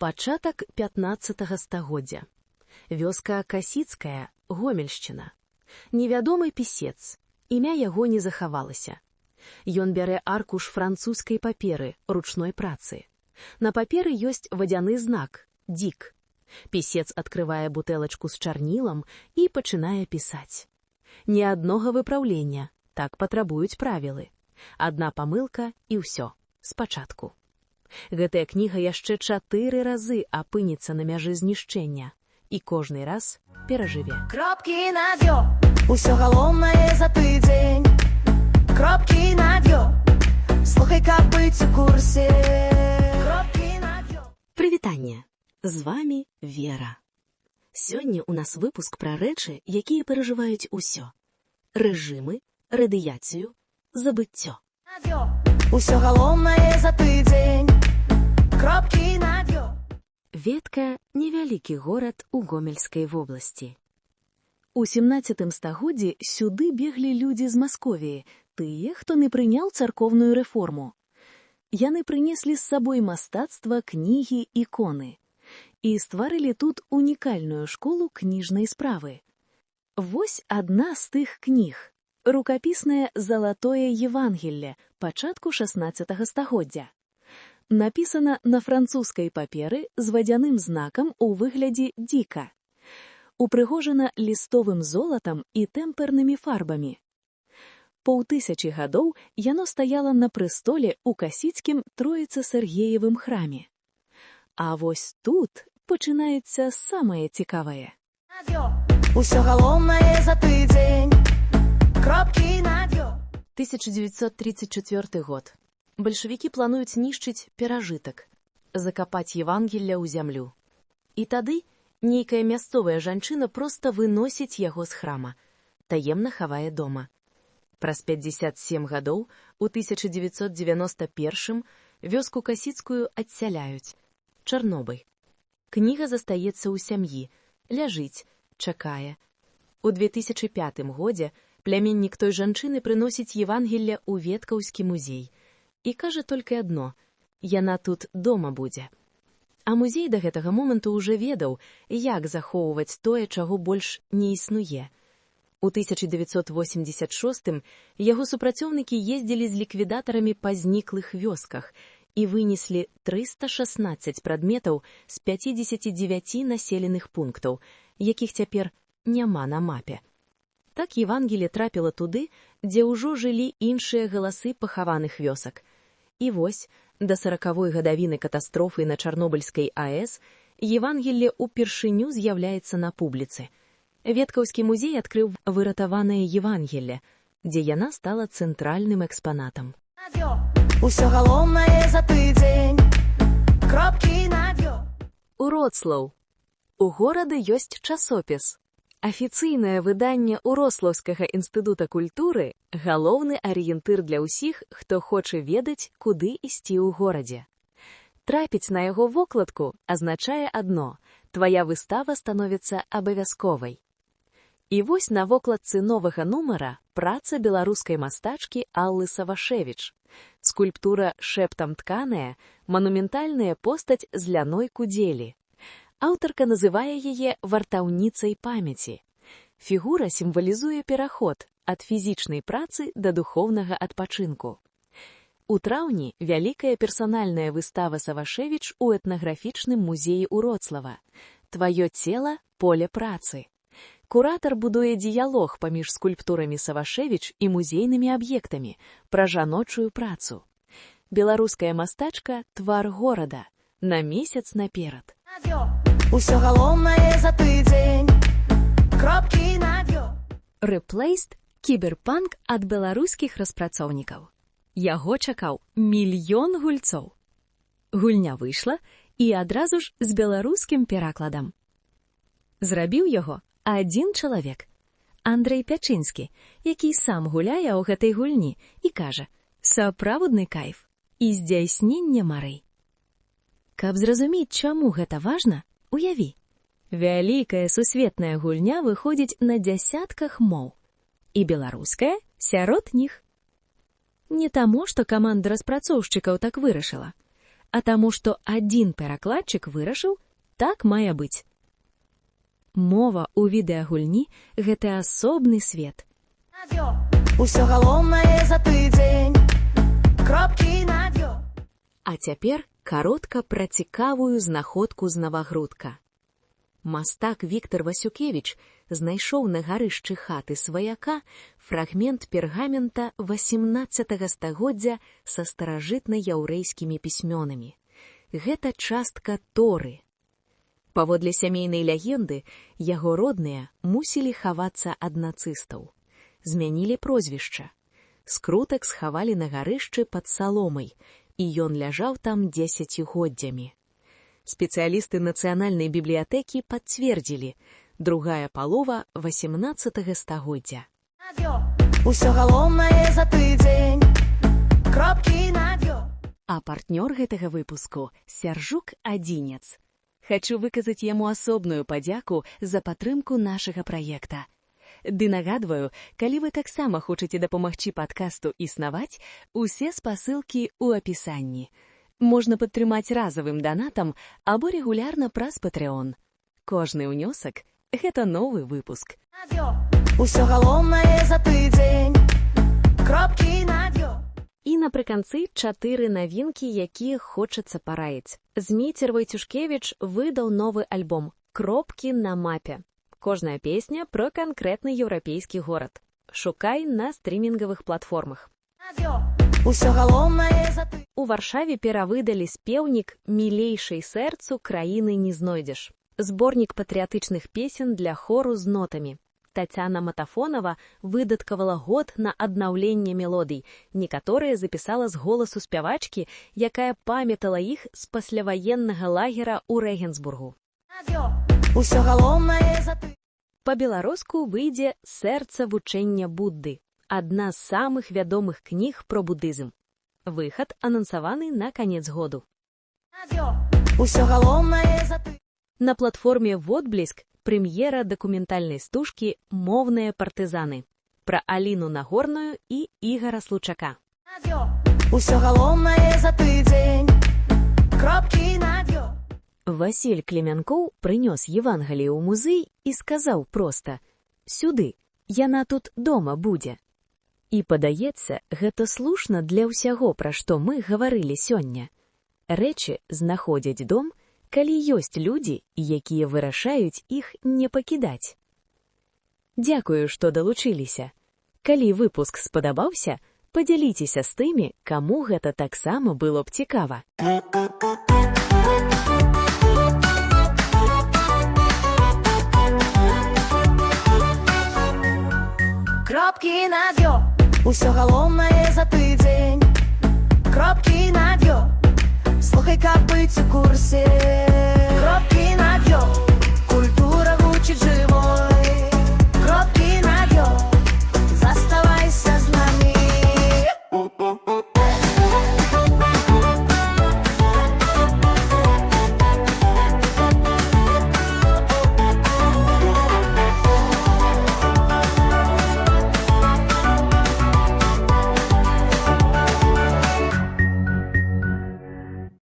Пачатак 15 стагоддзя. Вёска Касіцкая, Гомельшчына. Невядомы пісец. Імя яго не захавалася. Ён бярэ аркуш французскай паперы, ручной працы. На паперы ёсць вадзяны знак – «Дик». Пісец адкрывае бутэлачку з чарнілам і пачынае пісаць. Ні аднога выпраўлення, так патрабуюць правілы. Адна памылка і ўсё, спачатку. Гэтая кніга яшчэ 4 разы апынецца на мяжы знішчэння і кожны раз перажыве. Кропкі над «ё», усё галоўнае за тыдзень. Кропкі над «ё», слухай, каб быць у курсе. Кропкі над «ё». Прывітанне! З вамі Вера. Сёння ў нас выпуск пра рэчы, якія перажываюць усё. Рэжымы, радыяцыю, забыццё. Над «ё», усё галоўнае за тыдзень. Кропкі над «ё». Ветка – невялікі горад у Гомельскай вобласці. У 17 стагоддзі сюды беглі людзі з Масковіі, тыя, хто не прыняў царкоўную рэформу. Яны прынеслі з сабой мастацтва, кнігі, іконы. І стварылі тут унікальную школу кніжнай справы. Вось адна з тых кніг. Рукапіснае «Залатое Евангелле» пачатку 16 стагоддзя. Напісана на французскай паперы з вадзяным знакам у выглядзе «Дика». Упрыгожана лістовым золатам і тэмпернымі фарбамі. Паўтысячы гадоў яно стаяла на прэстоле ў касіцкім Троіца-Сергеевым храме. А вось тут пачынаецца самае цікавае. Над «ё», усё галоўнае за тыдзень. Кропкі над «ё». 1934 год. Бальшавікі плануюць знішчыць перажытак, закапаць Евангелля ў зямлю. І тады нейкая мясцовая жанчына проста выносіць яго з храма, таемна хавае дома. Праз 57 гадоў, у 1991 вёску Касіцкую адсяляюць. Чарнобыль. Кніга застаецца ў сям'і, ляжыць, чакае. У 2005 годзе пляменнік той жанчыны прыносіць Евангелля ў Веткаўскі музей. І кажа толькі адно – яна тут дома будзе. А музей да гэтага моманту ўжо ведаў, як захоўваць тое, чаго больш не існуе. У 1986 яго супрацоўнікі ездзілі з ліквідатарамі па зніклых вёсках і вынеслі 316 прадметаў з 59 населеных пунктаў, якіх цяпер няма на мапе. Так Евангелле трапіла туды, дзе ўжо жылі іншыя галасы пахаваных вёсак. І вось, да 40-й гадавіны катастрофы на Чарнобыльскай АЭС Евангелле ўпершыню з'яўляецца на публіцы. Веткаўскі музей адкрыў выратаванае Евангелле, дзе яна стала цэнтральным экспанатам. Над «ё», усё галоўнае за тыдзень. Кропкі над «ё». Уроцлаў. У горада ёсць часопіс. Афіцыйнае выданне Уроцлаўскага інстытута культуры – галоўны арыентыр для ўсіх, хто хоча ведаць, куды ісці ў горадзе. Трапіць на яго вокладку азначае адно – твая выстава становіцца абавязковай. І вось на вокладцы новага нумара праца беларускай мастачкі Аллы Савашевіч. Скульптура «Шэптам тканая» – манументальная постаць з ляной кудзелі. Аўтарка называе яе вартаўніцай памяці. Фігура сімвалізуе пераход ад фізічнай працы да духоўнага адпачынку. У траўні вялікая персанальная выстава Савашевіч у этнаграфічным музеі Уроцлава «Тваё цела – поле працы». Куратар будуе дыялог паміж скульптурамі Савашевіч і музейнымі аб'ектамі пра жаночую працу. Беларуская мастачка – твар горада, на месяц наперад. Над «ё», усё галоўнае за тыдзень. Кропкі над «ё». Replaced – кіберпанк ад беларускіх распрацоўнікаў. Яго чакаў 1 мільён гульцоў. Гульня выйшла і адразу ж з беларускім перакладам. Зрабіў яго адзін чалавек – Андрэй Пячынскі, які сам гуляе ў гэтай гульні і кажа «сапраўдны кайф і здзяйсненне марэй». Каб зразумець, чаму гэта важна, уяві. Вялікая сусветная гульня выходзіць на дзясятках моў. І беларуская сярод них. Не таму, што каманда распрацоўшчыкаў так вырашыла, а таму, што адзін перакладчык вырашыў, так мае быць. Мова ў відэагульні – гэта асобны свет. Усё галоўнае за тыдзень. Кропкі над ё. А цяпер каротка пра цікавую знаходку з Навагрудка. Мастак Віктар Васюкевіч знайшоў на гарышчы хаты сваяка фрагмент пергамента 18 стагоддзя са старажытна-яўрэйскімі пісьмёнамі. Гэта частка Торы. Паводле сямейнай легенды, яго родныя мусілі хавацца ад нацыстаў. Змянілі прозвішча. Скрутак схавалі на гарышчы пад саломай, і ён ляжаў там 10годдзямі. Спецыялісты Нацыянальнай бібліятэкі пацвердзілі, другая палова 18 стагоддзя. Усё галоўнае за тыдзень. Кропкі над ё. А партнёр гэтага выпуску – Сяржук Адзінец. Хачу выказаць яму асобную падзяку за падтрымку нашага праекта. Ды нагадваю, калі вы таксама хочаце дапамагчы падкасту існаваць, усе спасылкі ў апісанні. Можна падтрымаць разавым данатам або рэгулярна праз Patreon. Кожны ўнёсак – гэта новы выпуск. Усё галоўнае за тыдзень. Кропкі над ё. І напрыканцы 4 навінкі, якія хочацца параіць. Зміцер Войцюшкевіч выдаў новы альбом «Кропкі на мапе». Кожная песня пра канкрэтны еўрапейскі горад. Шукай на стрімінгавых платформах. Усё галоўнае за тыдзень. У Варшаве перавыдалі спеўнік «Мілейшай сэрцу краіны не знойдзеш». Зборнік патрыятычных песен для хору з нотамі. Тацяна Матафонова выдаткавала год на аднаўленне мелодый. Некаторыя запісала з голасу спявачкі, якая памятала іх з пасляваеннага лагера ў Рэгенсбургу. Усё галоўнае за тыдзень. Па-беларуску выйдзе «Сэрца вучэння Будды», адна з самых вядомых кніг пра будызм. Выхад анансаваны на канец году. Усё галоўнае за тыдзень. На платформе «Водбліск» прэм'ера дакументальнай стужкі «Мовныя партызаны» пра Аліну Нагорную і Ігара Случака. Усё галоўнае за тыдзень. Кропкі над ё. Васіль Клемянкоў прынёс Евангеліе ў музей і сказаў проста «Сюды, яна тут дома будзе». І, падаецца, гэта слушна для ўсяго, пра што мы гаварылі сёння. Рэчы знаходзяць дом, калі ёсць людзі, якія вырашаюць іх не пакідаць. Дзякую, што далучыліся. Калі выпуск спадабаўся, падзяліцеся з тымі, каму гэта таксама было б цікава. Кропкі над ё. Усё галоўнае за тыдзень. Кропкі над ё. Слухай, каб быць у курсе.